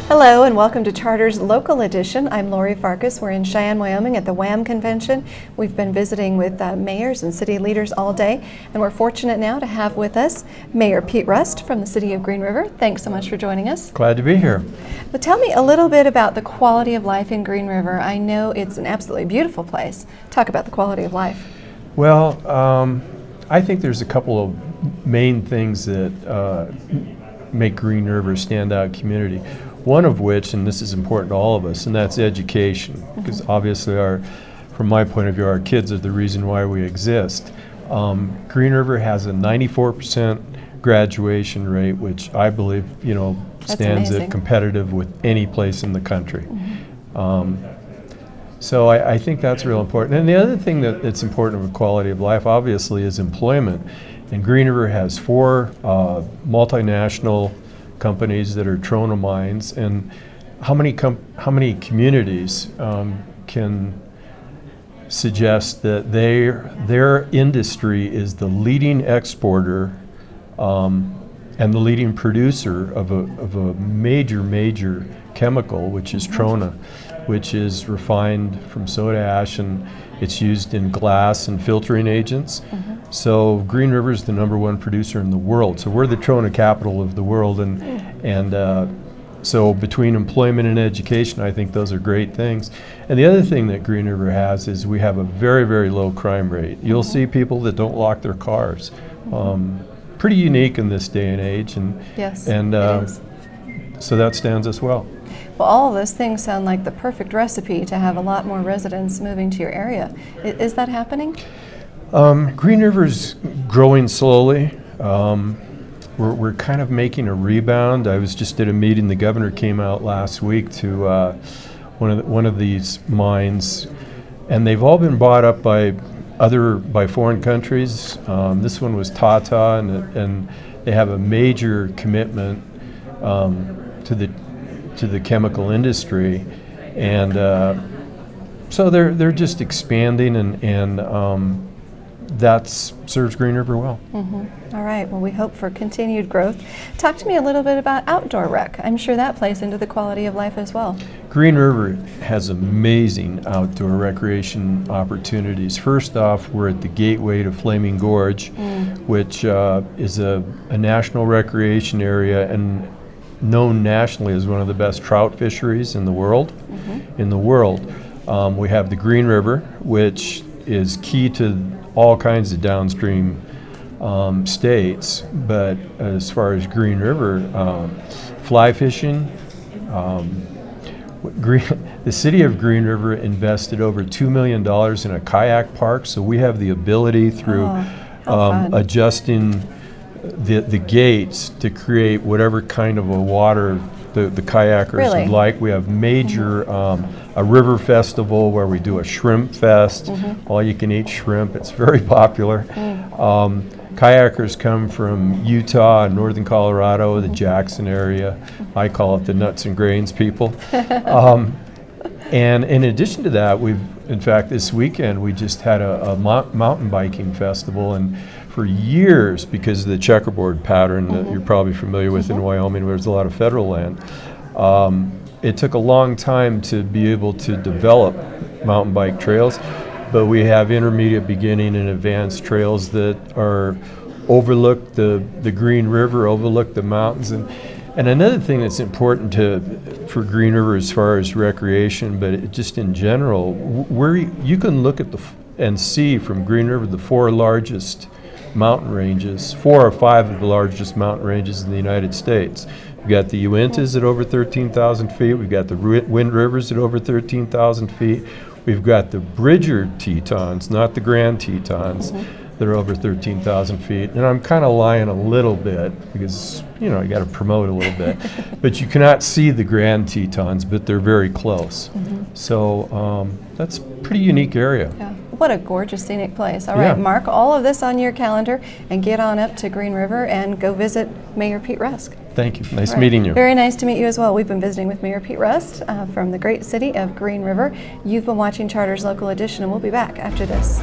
Hello and welcome to Charter's Local Edition. I'm Lori Farkas. We're in Cheyenne, Wyoming at the WAM convention. We've been visiting with mayors and city leaders all day, and we're fortunate now to have with us Mayor Pete Rust from the city of Green River. Thanks so much for joining us. Glad to be here. But tell me a little bit about the quality of life in Green River. I know it's an absolutely beautiful place. Talk about the quality of life. Well, I think there's a couple of main things that make Green River a standout community. One of which, and this is important to all of us, and that's education. Because obviously, from my point of view, our kids are the reason why we exist. Green River has a 94% graduation rate, which I believe, stands at competitive with any place in the country. So I think that's real important. And the other thing that's important with quality of life, obviously, is employment. And Green River has 4 multinational companies that are trona mines, and how many communities can suggest that their industry is the leading exporter and the leading producer of a major chemical, which is trona, which is refined from soda ash, and it's used in glass and filtering agents. So Green River is the #1 producer in the world. So we're the trona capital of the world, and so between employment and education, I think those are great things. And the other thing that Green River has is we have a very low crime rate. You'll see people that don't lock their cars. Pretty unique in this day and age, and yes, so that stands us well. Well, all of those things sound like the perfect recipe to have a lot more residents moving to your area. Is that happening? Green River's growing slowly. We're kind of making a rebound. I was just at a meeting. The governor came out last week to one of these mines, and they've all been bought up by foreign countries. This one was Tata, and they have a major commitment to the chemical industry, and so they're just expanding, and that serves Green River well. All right, well, we hope for continued growth. Talk to me a little bit about outdoor rec. I'm sure that plays into the quality of life as well. Green River has amazing outdoor recreation opportunities. First off, we're at the gateway to Flaming Gorge, which is a national recreation area and known nationally as one of the best trout fisheries in the world. We have the Green River, which is key to all kinds of downstream states, but as far as Green River, fly fishing, the city of Green River invested over $2 million in a kayak park, so we have the ability through adjusting the gates to create whatever kind of a water the kayakers would like. We have major a river festival where we do a shrimp fest, all you can eat shrimp. It's very popular. Kayakers come from Utah and northern Colorado, the Jackson area. I call it the nuts and grains people. And in addition to that, in fact, this weekend we just had a mountain biking festival, and for years, because of the checkerboard pattern that you're probably familiar with in Wyoming, where there's a lot of federal land, it took a long time to be able to develop mountain bike trails, but we have intermediate, beginning, and advanced trails that are overlook the Green River, overlook the mountains. And another thing that's important for Green River as far as recreation, but just in general, where you can look at and see from Green River the 4 largest mountain ranges, 4 or 5 of the largest mountain ranges in the United States. We've got the Uintas at over 13,000 feet. We've got the Wind Rivers at over 13,000 feet. We've got the Bridger Tetons, not the Grand Tetons, that are over 13,000 feet. And I'm kind of lying a little bit because, you got to promote a little bit. But you cannot see the Grand Tetons, but they're very close. So that's a pretty unique area. Yeah. What a gorgeous scenic place. All right, mark all of this on your calendar and get on up to Green River and go visit Mayor Pete Rust. Thank you. Nice meeting you. Very nice to meet you as well. We've been visiting with Mayor Pete Rust from the great city of Green River. You've been watching Charter's Local Edition, and we'll be back after this.